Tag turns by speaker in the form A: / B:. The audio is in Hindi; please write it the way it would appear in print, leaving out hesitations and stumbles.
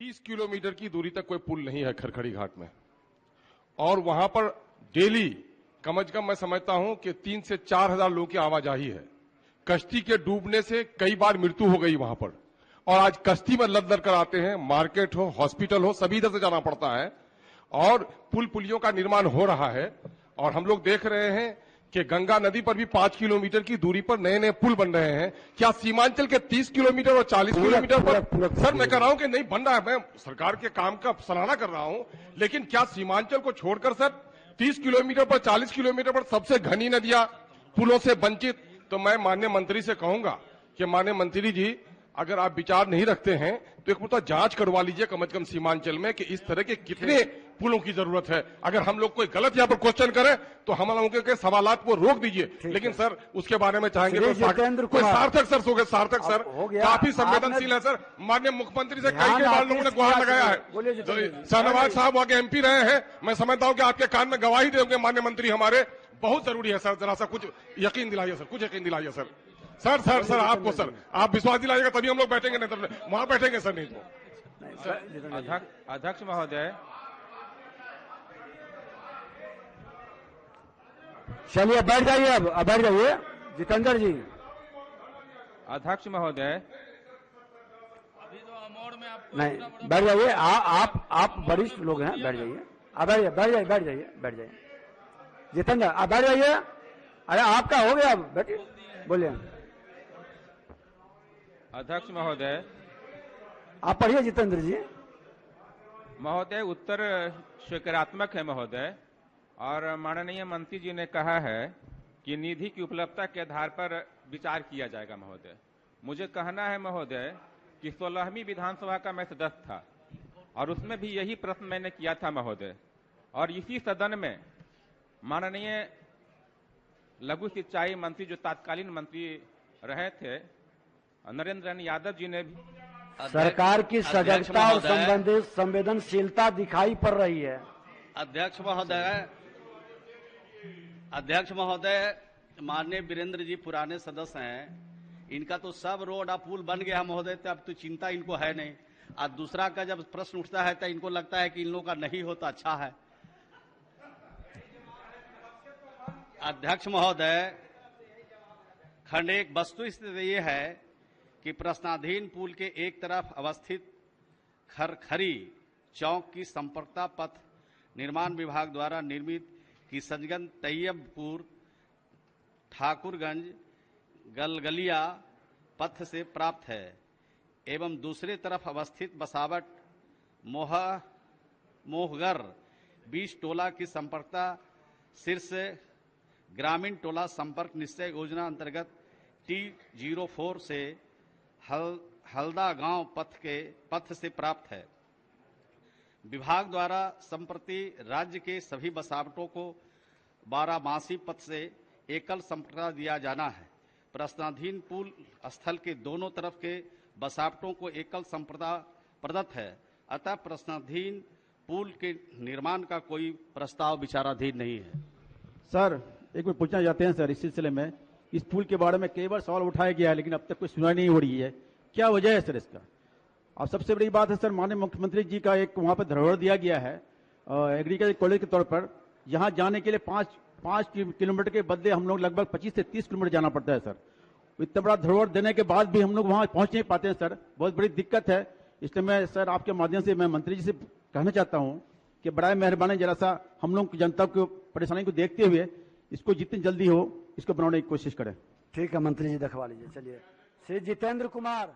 A: 30 किलोमीटर की दूरी तक कोई पुल नहीं है खरखड़ी घाट में, और वहां पर डेली कम से कम मैं समझता हूं कि 3 से 4 हजार लोगों की आवाजाही है। कश्ती के डूबने से कई बार मृत्यु हो गई वहां पर, और आज कश्ती में लद कर आते हैं, मार्केट हो, हॉस्पिटल हो, सभी इधर से जाना पड़ता है, और पुल पुलियों का निर्माण हो रहा है। और हम लोग देख रहे हैं कि गंगा नदी पर भी 5 किलोमीटर की दूरी पर नए नए पुल बन रहे हैं। क्या सीमांचल के 30 किलोमीटर और 40 किलोमीटर पर सर मैं कह रहा हूं कि नहीं बन रहा है, मैं सरकार के काम का सराहना कर रहा हूं, लेकिन क्या सीमांचल को छोड़कर सर 30 किलोमीटर पर 40 किलोमीटर पर सबसे घनी नदियां पुलों से वंचित? तो मैं माननीय मंत्री से कहूंगा कि माननीय मंत्री जी, अगर आप विचार नहीं रखते हैं तो एक मतलब जांच करवा लीजिए कम से कम सीमांचल में कि इस तरह के कितने पुलों की जरूरत है। अगर हम लोग कोई गलत यहाँ पर क्वेश्चन करें तो हम लोगों के सवालात को रोक दीजिए, लेकिन सर उसके बारे में चाहेंगे तो कोई सार्थक सर हो गए, सार्थक सर काफी संवेदनशील है सर। माननीय मुख्यमंत्री से कई बार लोगों ने गुहार लगाया है। शाहनवाज साहब वहां के MP रहे हैं, मैं समझता हूं कि आपके कान में गवाही देंगे माननीय मंत्री हमारे। बहुत जरूरी है सर, जरा सा कुछ यकीन दिलाइए सर, कुछ यकीन दिलाइए सर। सर सर सर आपको सर आप विश्वास दिलाइएगा तभी हम लोग बैठेंगे, नहीं तो वहां बैठेंगे सर, नहीं तो।
B: अध्यक्ष महोदय,
C: चलिए बैठ जाइए, अब बैठ जाइए जितेंद्र जी।
B: अध्यक्ष महोदय,
C: नहीं बैठ जाइए, आप वरिष्ठ लोग हैं, बैठ जाइए, आप बैठ जाइए, बैठ जाइए, बैठ जाइए, बैठ जाइए जितेंद्र, आप बैठ जाइए। अरे आपका हो गया, अब बैठिए, बोलिए।
B: अध्यक्ष महोदय,
C: आप पढ़िए जितेंद्र जी।
B: महोदय उत्तर स्वीकारात्मक है महोदय, और माननीय मंत्री जी ने कहा है कि निधि की उपलब्धता के आधार पर विचार किया जाएगा महोदय। मुझे कहना है महोदय कि 16वीं विधानसभा का मैं सदस्य था और उसमें भी यही प्रश्न मैंने किया था महोदय, और इसी सदन में माननीय लघु सिंचाई मंत्री जो तत्कालीन मंत्री रहे थे नरेंद्र यादव जी ने भी
C: सरकार की सजगता और संवेदनशीलता दिखाई पड़ रही है।
D: अध्यक्ष महोदय, माननीय वीरेंद्र जी पुराने सदस्य हैं, इनका तो सब रोड और पुल बन गया महोदय, तो अब तो चिंता इनको है नहीं। और दूसरा का जब प्रश्न उठता है तो इनको लगता है कि इन लोगों का नहीं हो तो अच्छा है। अध्यक्ष महोदय, खंड एक वस्तु स्थिति ये है कि प्रश्नाधीन पुल के एक तरफ अवस्थित खरखरी चौक की संपर्कता पथ निर्माण विभाग द्वारा निर्मित किशनगंज तैयबपुर ठाकुरगंज गलगलिया पथ से प्राप्त है, एवं दूसरे तरफ अवस्थित बसावट मोहगर 20 टोला की संपर्कता शीर्ष ग्रामीण टोला संपर्क निश्चय योजना अंतर्गत T04 से हल्दा गांव पथ से प्राप्त है। विभाग द्वारा संप्रति राज्य के सभी बसावटों को 12मासी पथ से एकल संपर्कता दिया जाना है। प्रश्नाधीन पुल स्थल के दोनों तरफ के बसावटों को एकल संपर्कता प्रदत्त है, अतः प्रश्नाधीन पुल के निर्माण का कोई प्रस्ताव विचाराधीन नहीं है।
E: सर एक बार पूछना चाहते हैं सर, इस सिलसिले में इस पुल के बारे में कई बार सवाल उठाया गया है लेकिन अब तक कोई सुनवाई नहीं हो रही है, क्या वजह है सर इसका? और सबसे बड़ी बात है सर, माननीय मुख्यमंत्री जी का एक वहां पर धरोहर दिया गया है एग्रीकल्चर कॉलेज के तौर पर, यहाँ जाने के लिए 5 किलोमीटर के बदले हम लोग लगभग 25 से 30 किलोमीटर जाना पड़ता है सर। इतना बड़ा धरोहर देने के बाद भी हम लोग वहां पहुंच नहीं पाते हैं सर, बहुत बड़ी दिक्कत है। इसलिए मैं सर आपके माध्यम से मैं मंत्री जी से कहना चाहता हूँ कि बड़ा मेहरबानी जरा सा हम लोग जनता को परेशानी को देखते हुए इसको जितनी जल्दी हो इसको बनाने की कोशिश करें।
C: ठीक है मंत्री जी, दिखवा लीजिए। चलिए श्री जितेंद्र कुमार।